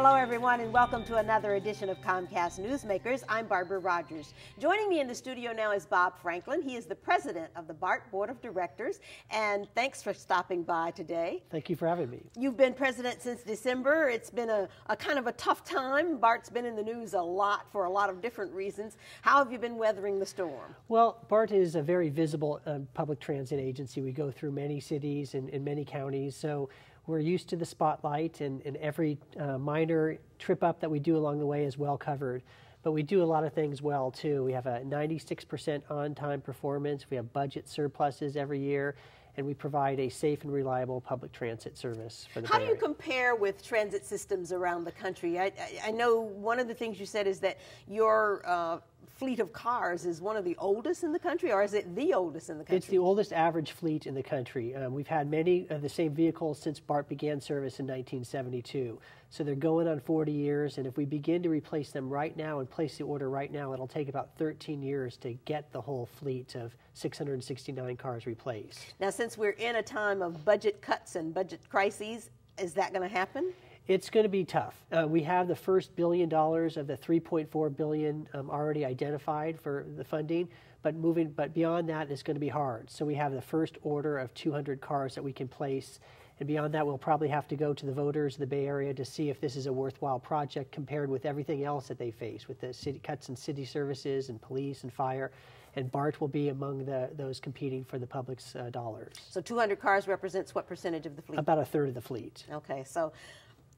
Hello, everyone, and welcome to another edition of Comcast Newsmakers. I'm Barbara Rodgers. Joining me in the studio now is Bob Franklin. He is the president of the BART Board of Directors, and thanks for stopping by today. Thank you for having me. You've been president since December. It's been a kind of a tough time. BART's been in the news a lot for a lot of different reasons. How have you been weathering the storm? Well, BART is a very visible public transit agency. We go through many cities and many counties, so we're used to the spotlight, and every minor trip up that we do along the way is well covered. But we do a lot of things well, too. We have a 96% on-time performance. We have budget surpluses every year, and we provide a safe and reliable public transit service for the Bay Area. How do you compare with transit systems around the country? I know one of the things you said is that your fleet of cars is one of the oldest in the country, or is it the oldest in the country? It's the oldest average fleet in the country. We've had many of the same vehicles since BART began service in 1972. So they're going on 40 years, and if we begin to replace them right now and place the order right now, it'll take about 13 years to get the whole fleet of 669 cars replaced. Now, since we're in a time of budget cuts and budget crises, is that going to happen? It's going to be tough. We have the first $1 billion of the $3.4 billion already identified for the funding, but beyond that, it's going to be hard. So we have the first order of 200 cars that we can place, and beyond that, we'll probably have to go to the voters of the Bay Area to see if this is a worthwhile project compared with everything else that they face, with the cuts in city services and police and fire. And BART will be among those competing for the public's dollars. So 200 cars represents what percentage of the fleet? About a third of the fleet. Okay, so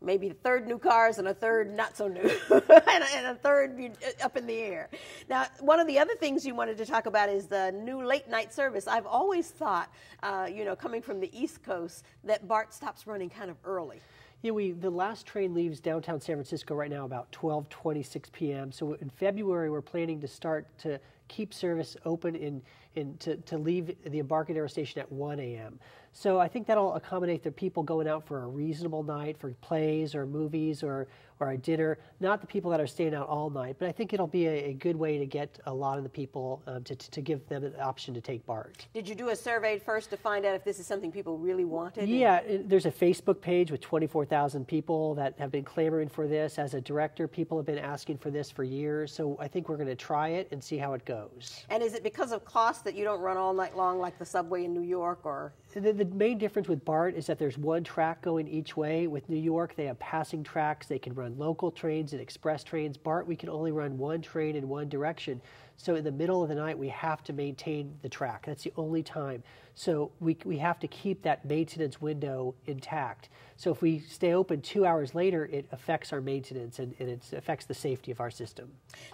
maybe a third new cars and a third not so new, and a third up in the air. Now, one of the other things you wanted to talk about is the new late night service. I've always thought, coming from the East Coast, that BART stops running kind of early. Yeah, the last train leaves downtown San Francisco right now about 12:26 p.m. So in February, we're planning to start to keep service open to leave the Embarcadero station at 1 a.m. So I think that'll accommodate the people going out for a reasonable night, for plays or movies or a dinner, not the people that are staying out all night. But I think it'll be a good way to get a lot of the people to give them an option to take BART. Did you do a survey first to find out if this is something people really wanted? Yeah, there's a Facebook page with 24,000 people that have been clamoring for this. As a director, people have been asking for this for years. So I think we're going to try it and see how it goes. And is it because of cost that you don't run all night long like the subway in New York? Or The main difference with BART is that there's one track going each way. With New York, they have passing tracks. They can run local trains and express trains. BART, we can only run one train in one direction. So in the middle of the night, we have to maintain the track. That's the only time. So we have to keep that maintenance window intact. So if we stay open 2 hours later, it affects our maintenance and it affects the safety of our system.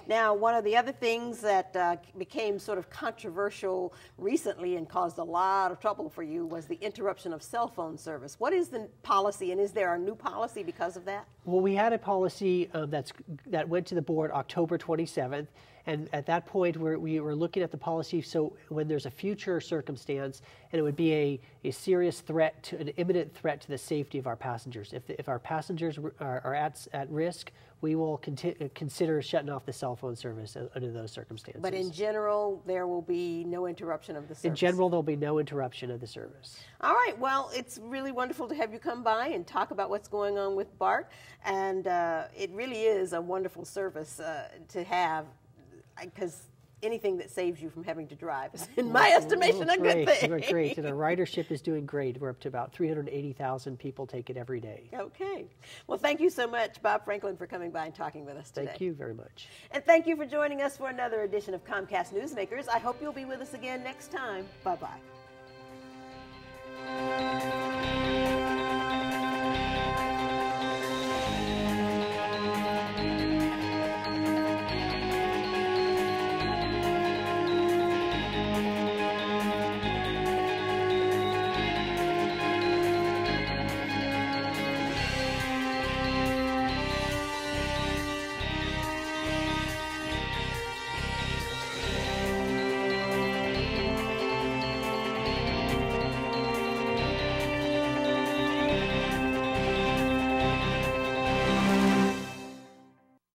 Now, one of the other things that became sort of controversial recently and caused a lot of trouble for you was the interruption of cell phone service. What is the policy, and is there a new policy because of that? Well, we had a policy that went to the board October 27th. And at that point, we were looking at the policy. So when there's a future circumstance, and it would be a serious threat, an imminent threat to the safety of our passengers. If our passengers are at risk, we will consider shutting off the cell phone service under those circumstances. But in general, there will be no interruption of the service? In general, there'll be no interruption of the service. All right. Well, it's really wonderful to have you come by and talk about what's going on with BART. And it really is a wonderful service to have, because anything that saves you from having to drive is, in my estimation, a good thing. We're great, and our ridership is doing great. We're up to about 380,000 people take it every day. Okay. Well, thank you so much, Bob Franklin, for coming by and talking with us today. Thank you very much. And thank you for joining us for another edition of Comcast Newsmakers. I hope you'll be with us again next time. Bye-bye.